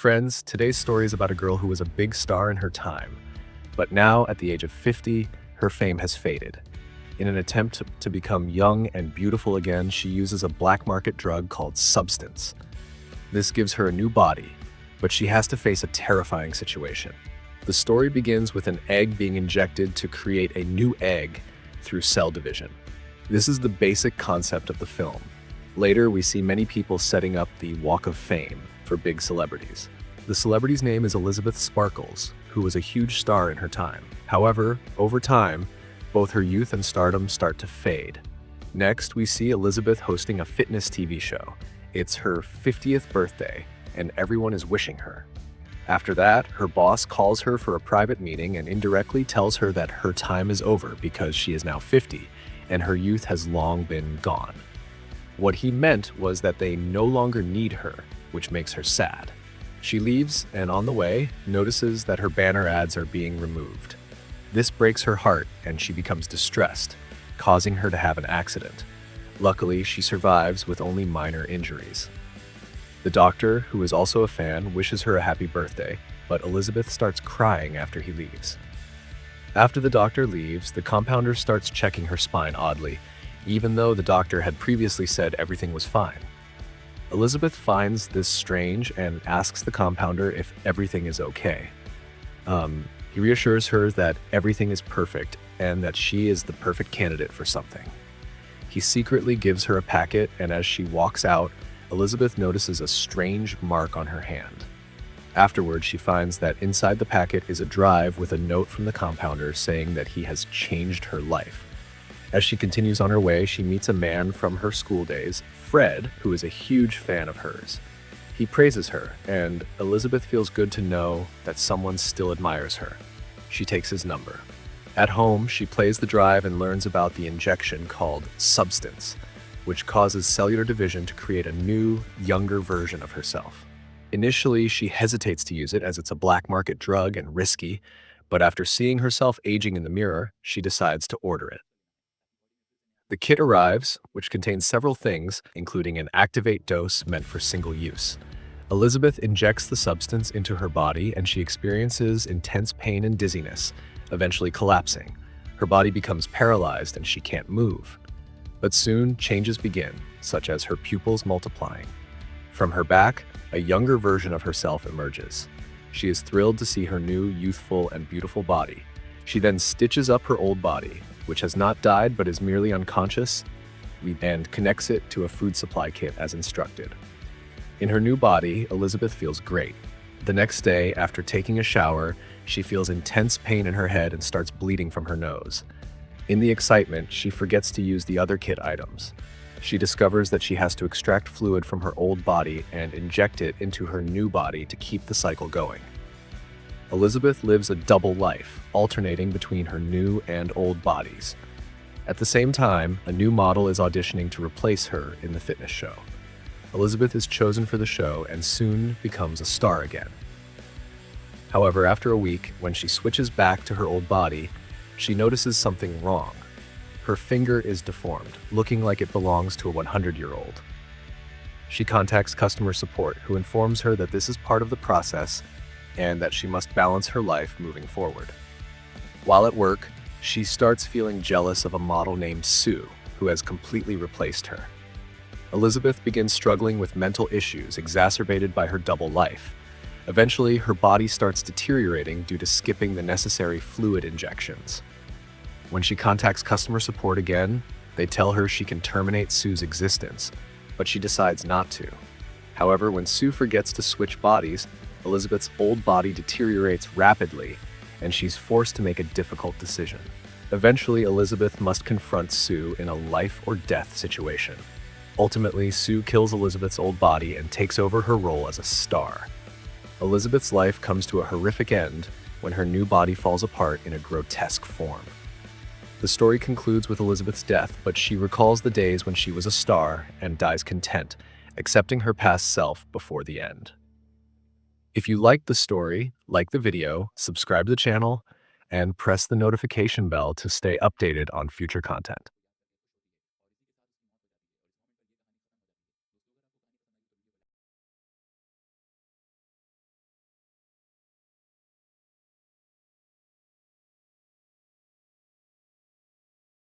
friends, today's story is about a girl who was a big star in her time, but now at the age of 50, her fame has faded. In an attempt to become young and beautiful again, she uses a black market drug called substance. This gives her a new body, but she has to face a terrifying situation. The story begins with an egg being injected to create a new egg through cell division. This is the basic concept of the film. Later, we see many people setting up the Walk of Fame for big celebrities. The celebrity's name is Elizabeth Sparkles, who was a huge star in her time. However, over time, both her youth and stardom start to fade. Next, we see Elizabeth hosting a fitness TV show. It's her 50th birthday, and everyone is wishing her. After that, her boss calls her for a private meeting and indirectly tells her that her time is over because she is now 50, and her youth has long been gone. What he meant was that they no longer need her, which makes her sad. She leaves and on the way notices that her banner ads are being removed. This breaks her heart and she becomes distressed, causing her to have an accident. Luckily, she survives with only minor injuries. The doctor, who is also a fan, wishes her a happy birthday, but Elizabeth starts crying after he leaves. After the doctor leaves, the compounder starts checking her spine oddly, even though the doctor had previously said everything was fine. Elizabeth finds this strange and asks the compounder if everything is okay. He reassures her that everything is perfect and that she is the perfect candidate for something. He secretly gives her a packet, and as she walks out, Elizabeth notices a strange mark on her hand. Afterwards, she finds that inside the packet is a drive with a note from the compounder saying that he has changed her life. As she continues on her way, she meets a man from her school days, Fred, who is a huge fan of hers. He praises her, and Elizabeth feels good to know that someone still admires her. She takes his number. At home, she plays the drive and learns about the injection called substance, which causes cellular division to create a new, younger version of herself. Initially, she hesitates to use it as it's a black market drug and risky, but after seeing herself aging in the mirror, she decides to order it. The kit arrives, which contains several things, including an activate dose meant for single use. Elizabeth injects the substance into her body and she experiences intense pain and dizziness, eventually collapsing. Her body becomes paralyzed and she can't move. But soon, changes begin, such as her pupils multiplying. From her back, a younger version of herself emerges. She is thrilled to see her new, youthful, and beautiful body. She then stitches up her old body, which has not died but is merely unconscious, and connects it to a food supply kit as instructed. In her new body, Elizabeth feels great. The next day, after taking a shower, she feels intense pain in her head and starts bleeding from her nose. In the excitement, she forgets to use the other kit items. She discovers that she has to extract fluid from her old body and inject it into her new body to keep the cycle going. Elizabeth lives a double life, alternating between her new and old bodies. At the same time, a new model is auditioning to replace her in the fitness show. Elizabeth is chosen for the show and soon becomes a star again. However, after a week, when she switches back to her old body, she notices something wrong. Her finger is deformed, looking like it belongs to a 100-year-old. She contacts customer support, who informs her that this is part of the process and that she must balance her life moving forward. While at work, she starts feeling jealous of a model named Sue, who has completely replaced her. Elizabeth begins struggling with mental issues exacerbated by her double life. Eventually, her body starts deteriorating due to skipping the necessary fluid injections. When she contacts customer support again, they tell her she can terminate Sue's existence, but she decides not to. However, when Sue forgets to switch bodies, Elizabeth's old body deteriorates rapidly, and she's forced to make a difficult decision. Eventually, Elizabeth must confront Sue in a life or death situation. Ultimately, Sue kills Elizabeth's old body and takes over her role as a star. Elizabeth's life comes to a horrific end when her new body falls apart in a grotesque form. The story concludes with Elizabeth's death, but she recalls the days when she was a star and dies content, accepting her past self before the end. If you liked the story, like the video, subscribe to the channel, and press the notification bell to stay updated on future content.